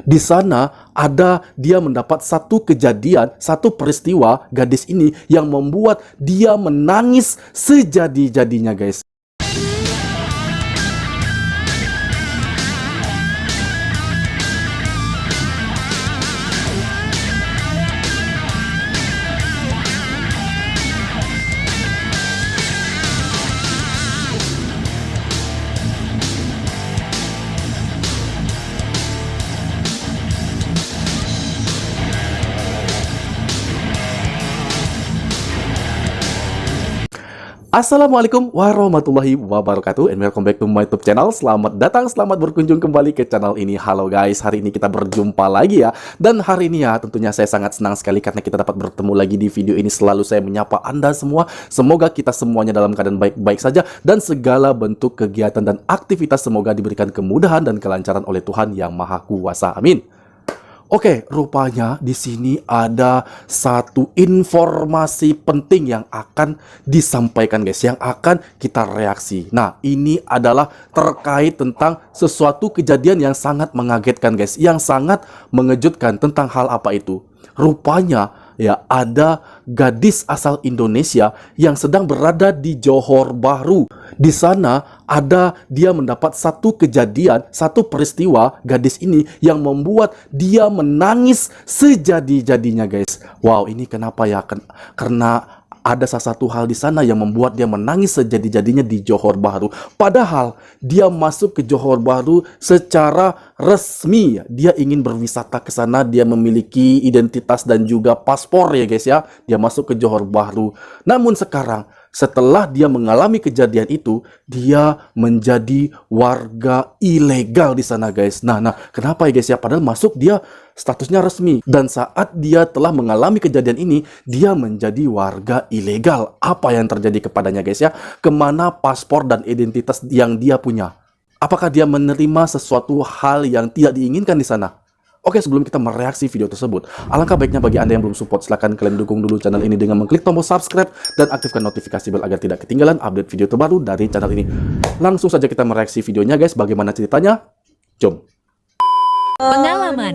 Di sana ada dia mendapat satu kejadian, satu peristiwa gadis ini yang membuat dia menangis sejadi-jadinya, guys. Assalamualaikum warahmatullahi wabarakatuh, and welcome back to my YouTube channel. Selamat datang, selamat berkunjung kembali ke channel ini. Halo guys, hari ini kita berjumpa lagi ya. Dan hari ini ya tentunya saya sangat senang sekali karena kita dapat bertemu lagi di video ini. Selalu saya menyapa Anda semua. Semoga kita semuanya dalam keadaan baik-baik saja, dan segala bentuk kegiatan dan aktivitas semoga diberikan kemudahan dan kelancaran oleh Tuhan yang Maha Kuasa. Amin. Oke, rupanya di sini ada satu informasi penting yang akan disampaikan, guys, yang akan kita reaksi. Nah, ini adalah terkait tentang sesuatu kejadian yang sangat mengagetkan, guys, yang sangat mengejutkan. Tentang hal apa itu? Rupanya ya ada gadis asal Indonesia yang sedang berada di Johor Bahru. Di sana ada dia mendapat satu kejadian, satu peristiwa gadis ini yang membuat dia menangis sejadi-jadinya, guys. Wow, ini kenapa ya? Karena ada salah satu hal di sana yang membuat dia menangis sejadi-jadinya di Johor Bahru. Padahal dia masuk ke Johor Bahru secara resmi. Dia ingin berwisata ke sana, dia memiliki identitas dan juga paspor ya guys ya. Dia masuk ke Johor Bahru. Namun sekarang setelah dia mengalami kejadian itu, dia menjadi warga ilegal di sana, guys. Nah, kenapa ya guys ya? Padahal masuk dia statusnya resmi, dan saat dia telah mengalami kejadian ini, dia menjadi warga ilegal. Apa yang terjadi kepadanya, guys ya? Kemana paspor dan identitas yang dia punya? Apakah dia menerima sesuatu hal yang tidak diinginkan di sana? Oke, sebelum kita mereaksi video tersebut, alangkah baiknya bagi Anda yang belum support, silahkan kalian dukung dulu channel ini dengan mengklik tombol subscribe dan aktifkan notifikasi bel agar tidak ketinggalan update video terbaru dari channel ini. Langsung saja kita mereaksi videonya, guys. Bagaimana ceritanya? Jom. Pengalaman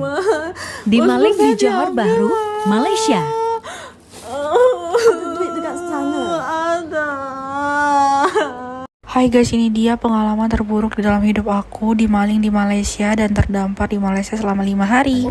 di Maling di Johor Bahru, Malaysia. Duit dekat sana. Ada. Hai guys, ini dia pengalaman terburuk di dalam hidup aku di maling di Malaysia dan terdampar di Malaysia selama 5 hari.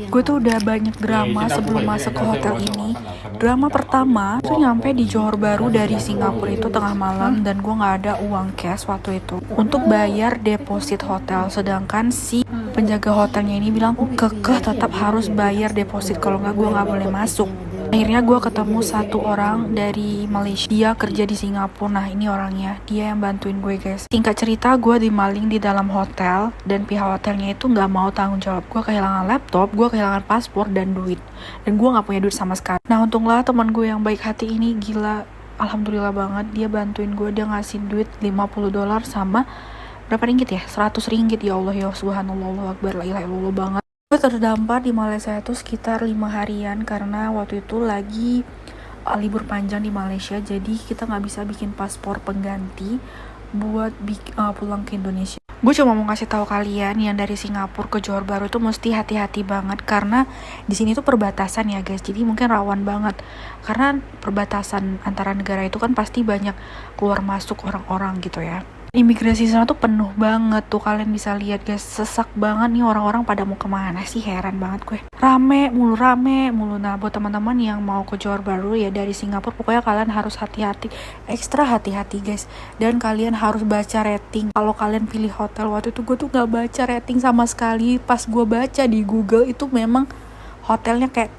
Gue tuh udah banyak drama sebelum masuk ke hotel ini. Drama pertama tuh nyampe di Johor Bahru dari Singapura itu tengah malam, dan gue nggak ada uang cash waktu itu untuk bayar deposit hotel. Sedangkan si penjaga hotelnya ini bilang kekeh tetap harus bayar deposit, kalau nggak gue nggak boleh masuk. Akhirnya gue ketemu satu orang dari Malaysia, dia kerja di Singapura. Nah, ini orangnya, dia yang bantuin gue, guys. Singkat cerita, gue dimaling di dalam hotel, dan pihak hotelnya itu nggak mau tanggung jawab. Gue kehilangan laptop, gue kehilangan paspor dan duit, dan gue nggak punya duit sama sekali. Nah, untunglah teman gue yang baik hati ini, gila, alhamdulillah banget, dia bantuin gue. Dia ngasih duit $50 sama berapa ringgit ya? 100 ringgit. Ya Allah, ya subhanallah, Allahu akbar, la ilaha illallah banget. Gue terdampar di Malaysia itu sekitar 5 harian karena waktu itu lagi libur panjang di Malaysia, jadi kita nggak bisa bikin paspor pengganti buat pulang ke Indonesia. Gue cuma mau kasih tahu kalian yang dari Singapura ke Johor Bahru itu mesti hati-hati banget, karena di sini tuh perbatasan ya guys, jadi mungkin rawan banget karena perbatasan antara negara itu kan pasti banyak keluar masuk orang-orang gitu ya. Imigrasi sana tuh penuh banget tuh, kalian bisa lihat guys, sesak banget nih, orang-orang pada mau kemana sih, heran banget gue. Rame mulu. Nah, buat teman-teman yang mau ke Johor Bahru ya dari Singapura, pokoknya kalian harus hati-hati, ekstra hati-hati guys. Dan kalian harus baca rating. Kalau kalian pilih hotel, waktu itu gue tuh gak baca rating sama sekali. Pas gue baca di Google itu memang hotelnya kayak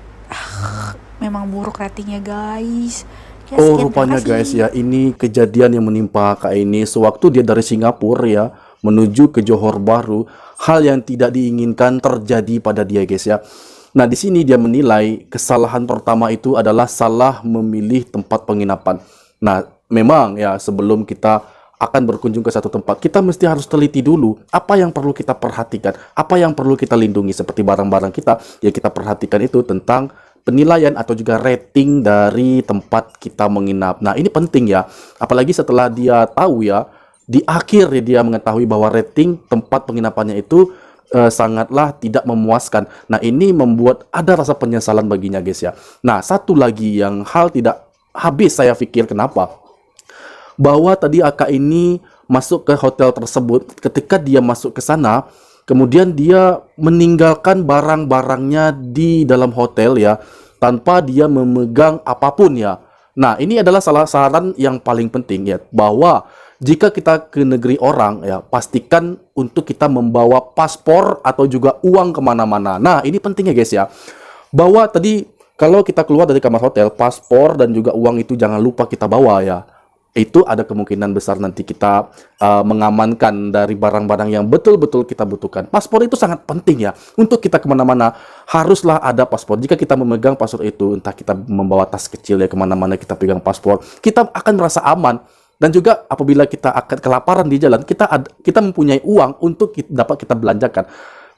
memang buruk ratingnya guys. Ya, oh, rupanya guys ya, ini kejadian yang menimpa Kak ini sewaktu dia dari Singapura ya menuju ke Johor Bahru. Hal yang tidak diinginkan terjadi pada dia, guys ya. Nah, di sini dia menilai kesalahan pertama itu adalah salah memilih tempat penginapan. Nah, memang ya sebelum kita akan berkunjung ke satu tempat, kita mesti harus teliti dulu apa yang perlu kita perhatikan, apa yang perlu kita lindungi. Seperti barang-barang kita, ya kita perhatikan itu tentang penilaian atau juga rating dari tempat kita menginap. Nah, ini penting ya, apalagi setelah dia tahu ya, di akhir dia mengetahui bahwa rating tempat penginapannya itu sangatlah tidak memuaskan. Nah, ini membuat ada rasa penyesalan baginya guys ya. Nah, satu lagi yang hal tidak habis saya pikir kenapa? Bahwa tadi Aka ini masuk ke hotel tersebut, ketika dia masuk ke sana, kemudian dia meninggalkan barang-barangnya di dalam hotel ya, tanpa dia memegang apapun ya. Nah, ini adalah saran yang paling penting ya, bahwa jika kita ke negeri orang ya, pastikan untuk kita membawa paspor atau juga uang kemana-mana. Nah, ini penting ya guys ya, bahwa tadi kalau kita keluar dari kamar hotel, paspor dan juga uang itu jangan lupa kita bawa ya. Itu ada kemungkinan besar nanti kita mengamankan dari barang-barang yang betul-betul kita butuhkan. Paspor itu sangat penting ya, untuk kita kemana-mana haruslah ada paspor. Jika kita memegang paspor itu, entah kita membawa tas kecil ya kemana-mana, kita pegang paspor, kita akan merasa aman. Dan juga apabila kita akan kelaparan di jalan, kita mempunyai uang untuk dapat kita belanjakan.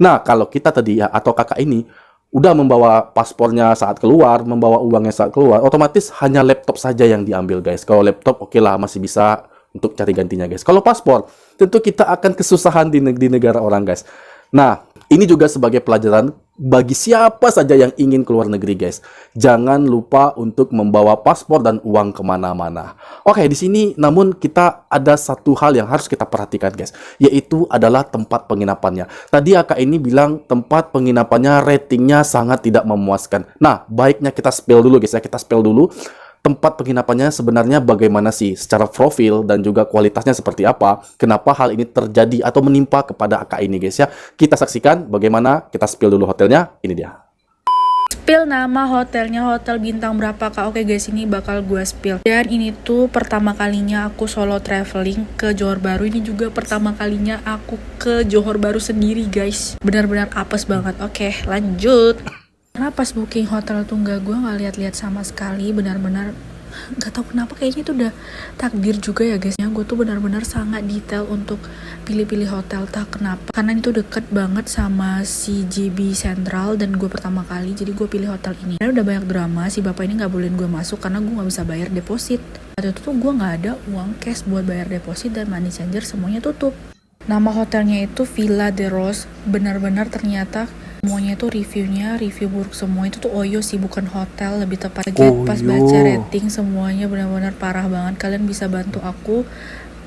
Nah, kalau kita tadi ya, atau kakak ini udah membawa paspornya saat keluar, membawa uangnya saat keluar, otomatis hanya laptop saja yang diambil guys. Kalau laptop oke lah, masih bisa untuk cari gantinya guys. Kalau paspor, tentu kita akan kesusahan di negara orang guys. Nah, ini juga sebagai pelajaran bagi siapa saja yang ingin keluar negeri guys. Jangan lupa untuk membawa paspor dan uang kemana-mana. Oke, di sini namun kita ada satu hal yang harus kita perhatikan guys, yaitu adalah tempat penginapannya. Tadi Aka ini bilang tempat penginapannya ratingnya sangat tidak memuaskan. Nah, baiknya kita spill dulu guys ya, kita spill dulu. Tempat penginapannya sebenarnya bagaimana sih secara profil dan juga kualitasnya seperti apa, kenapa hal ini terjadi atau menimpa kepada Aka ini guys ya. Kita saksikan bagaimana, kita spill dulu hotelnya, ini dia. Spill nama hotelnya, hotel bintang berapa kak? Oke guys, ini bakal gue spill. Dan ini tuh pertama kalinya aku solo traveling ke Johor Bahru. Ini juga pertama kalinya aku ke Johor Bahru sendiri guys. Benar-benar apes banget. Oke, lanjut. Karena pas booking hotel tuh gue nggak lihat-lihat sama sekali, benar-benar nggak tahu kenapa, kayaknya itu udah takdir juga ya guys. Gue tuh benar-benar sangat detail untuk pilih-pilih hotel, tak kenapa, karena itu deket banget sama si JB Central dan gue pertama kali, jadi gue pilih hotel ini. Dan udah banyak drama, si bapak ini nggak bolehin gue masuk karena gue nggak bisa bayar deposit. Waktu itu tuh gue nggak ada uang cash buat bayar deposit dan money changer semuanya tutup. Nama hotelnya itu Villa de Rose. Benar-benar ternyata semuanya itu review buruk semua. Itu tuh Oyo sih, bukan hotel, lebih tepat lagi. Pas baca rating semuanya benar-benar parah banget. Kalian bisa bantu aku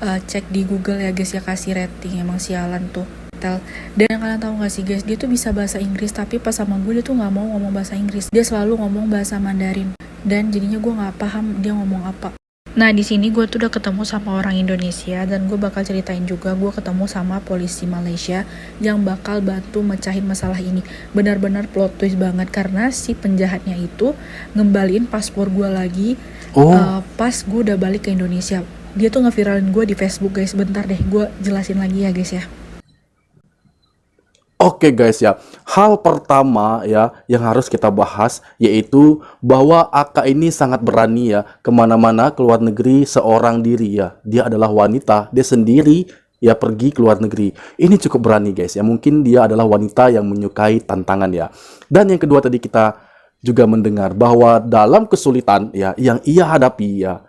cek di Google ya guys ya, kasih rating. Emang sialan tuh hotel. Dan kalian tahu gak sih guys, dia tuh bisa bahasa Inggris, tapi pas sama gue dia tuh nggak mau ngomong bahasa Inggris, dia selalu ngomong bahasa Mandarin. Dan jadinya gue nggak paham dia ngomong apa. Nah, di sini gue tuh udah ketemu sama orang Indonesia dan gue bakal ceritain juga gue ketemu sama polisi Malaysia yang bakal bantu mecahin masalah ini. Benar-benar plot twist banget karena si penjahatnya itu ngembaliin paspor gue lagi pas gue udah balik ke Indonesia. Dia tuh ngeviralin gue di Facebook guys. Bentar deh, gue jelasin lagi ya guys ya. Oke guys ya, hal pertama ya yang harus kita bahas yaitu bahwa Aka ini sangat berani ya kemana-mana ke luar negeri seorang diri ya. Dia adalah wanita, dia sendiri ya pergi ke luar negeri. Ini cukup berani guys ya, mungkin dia adalah wanita yang menyukai tantangan ya. Dan yang kedua tadi kita juga mendengar bahwa dalam kesulitan ya yang ia hadapi ya,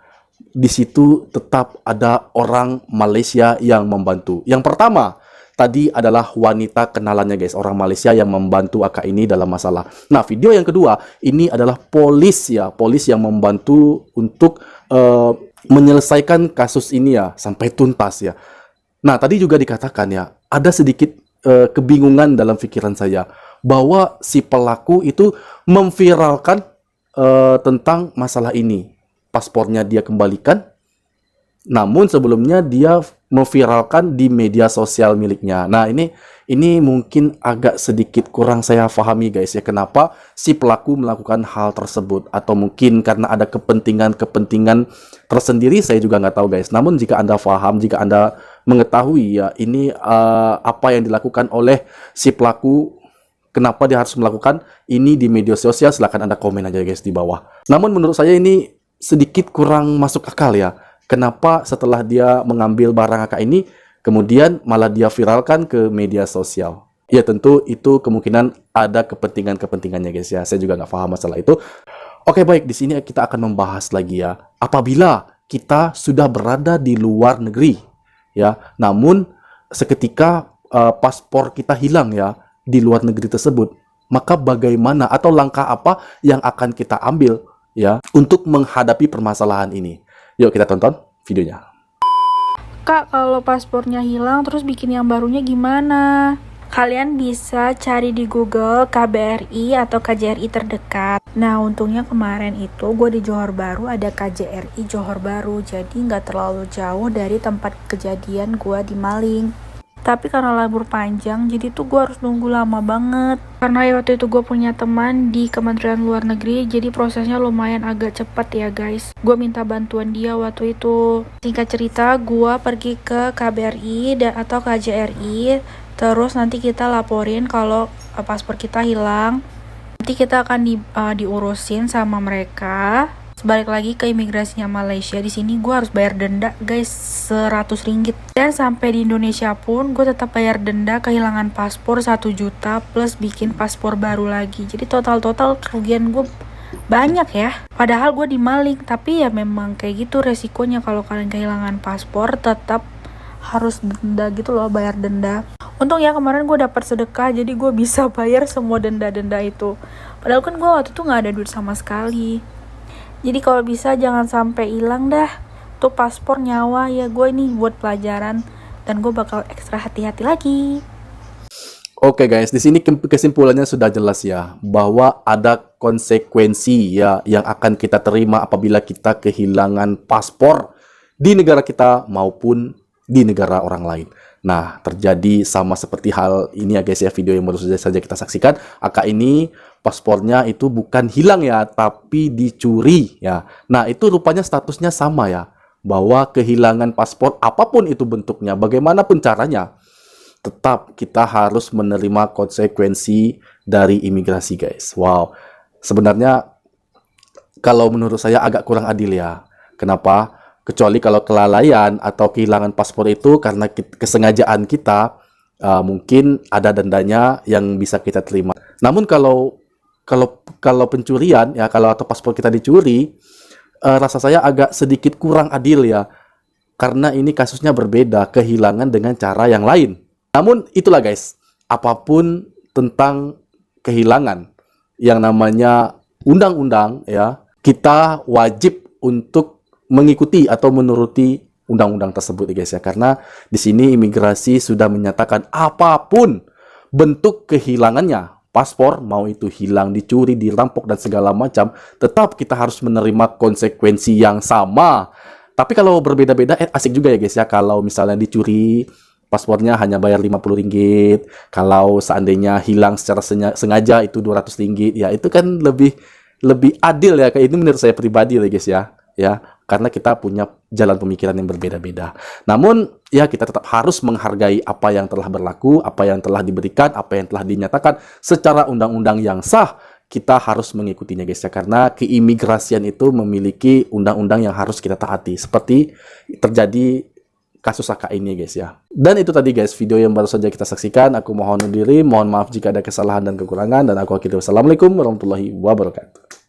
di situ tetap ada orang Malaysia yang membantu. Yang pertama tadi adalah wanita kenalannya guys, orang Malaysia yang membantu Aka ini dalam masalah. Nah, video yang kedua ini adalah polis ya, polis yang membantu untuk menyelesaikan kasus ini ya sampai tuntas ya. Nah, tadi juga dikatakan ya, ada sedikit kebingungan dalam pikiran saya bahwa si pelaku itu memviralkan tentang masalah ini. Paspornya dia kembalikan, namun sebelumnya dia memviralkan di media sosial miliknya. Nah, ini mungkin agak sedikit kurang saya pahami guys ya, kenapa si pelaku melakukan hal tersebut, atau mungkin karena ada kepentingan tersendiri, saya juga nggak tahu guys. Namun jika Anda paham, jika Anda mengetahui ya ini apa yang dilakukan oleh si pelaku, kenapa dia harus melakukan ini di media sosial, silahkan Anda komen aja guys di bawah. Namun menurut saya ini sedikit kurang masuk akal ya. Kenapa setelah dia mengambil barang Aka ini, kemudian malah dia viralkan ke media sosial? Ya tentu itu kemungkinan ada kepentingannya guys ya. Saya juga nggak paham masalah itu. Oke baik, di sini kita akan membahas lagi ya. Apabila kita sudah berada di luar negeri, ya, namun seketika paspor kita hilang ya di luar negeri tersebut, maka bagaimana atau langkah apa yang akan kita ambil ya untuk menghadapi permasalahan ini? Yuk kita tonton videonya. Kak, kalau paspornya hilang terus bikin yang barunya gimana? Kalian bisa cari di Google KBRI atau KJRI terdekat. Nah, untungnya kemarin itu gue di Johor Bahru ada KJRI Johor Bahru, jadi nggak terlalu jauh dari tempat kejadian gue di Maling. Tapi karena libur panjang, jadi tuh gue harus nunggu lama banget. Karena ya waktu itu gue punya teman di Kementerian Luar Negeri, jadi prosesnya lumayan agak cepat ya guys. Gue minta bantuan dia waktu itu. Singkat cerita, gue pergi ke KBRI atau KJRI, terus nanti kita laporin kalau paspor kita hilang. Nanti kita akan diurusin sama mereka. Balik lagi ke imigrasinya Malaysia. Di sini gue harus bayar denda guys, 100 ringgit. Dan sampai di Indonesia pun gue tetap bayar denda kehilangan paspor 1 juta plus bikin paspor baru lagi. Jadi total kerugian gue banyak ya. Padahal gue dimaling, tapi ya memang kayak gitu resikonya kalau kalian kehilangan paspor, tetap harus denda gitu loh, bayar denda. Untung ya kemarin gue dapat sedekah, jadi gue bisa bayar semua denda-denda itu. Padahal kan gue waktu itu nggak ada duit sama sekali. Jadi kalau bisa jangan sampai hilang dah tuh paspor, nyawa ya. Gue ini buat pelajaran dan gue bakal ekstra hati-hati lagi. Oke guys, di sini kesimpulannya sudah jelas ya, bahwa ada konsekuensi ya yang akan kita terima apabila kita kehilangan paspor di negara kita maupun di negara orang lain. Nah, terjadi sama seperti hal ini ya guys ya, video yang baru saja kita saksikan. Akak ini paspornya itu bukan hilang ya, tapi dicuri ya. Nah, itu rupanya statusnya sama ya, bahwa kehilangan paspor apapun itu bentuknya, bagaimanapun caranya, tetap kita harus menerima konsekuensi dari imigrasi guys. Wow, sebenarnya kalau menurut saya agak kurang adil ya. Kenapa? Kecuali kalau kelalaian atau kehilangan paspor itu karena kesengajaan kita, mungkin ada dendanya yang bisa kita terima. Namun kalau pencurian ya, atau paspor kita dicuri, rasa saya agak sedikit kurang adil ya, karena ini kasusnya berbeda, kehilangan dengan cara yang lain. Namun itulah guys, apapun tentang kehilangan yang namanya undang-undang ya, kita wajib untuk mengikuti atau menuruti undang-undang tersebut ya guys ya, karena di sini imigrasi sudah menyatakan apapun bentuk kehilangannya, paspor mau itu hilang, dicuri, dirampok dan segala macam, tetap kita harus menerima konsekuensi yang sama. Tapi kalau berbeda-beda asik juga ya guys ya, kalau misalnya dicuri paspornya hanya bayar 50 ringgit, kalau seandainya hilang secara sengaja itu 200 ringgit, ya itu kan lebih adil ya, kayak ini menurut saya pribadi ya guys ya, karena kita punya jalan pemikiran yang berbeda-beda. Namun ya kita tetap harus menghargai apa yang telah berlaku, apa yang telah diberikan, apa yang telah dinyatakan secara undang-undang yang sah. Kita harus mengikutinya guys ya, karena keimigrasian itu memiliki undang-undang yang harus kita taati, seperti terjadi kasus AKA ini guys ya. Dan itu tadi guys video yang baru saja kita saksikan. Aku mohon undur diri, mohon maaf jika ada kesalahan dan kekurangan, dan aku akhiri wassalamualaikum warahmatullahi wabarakatuh.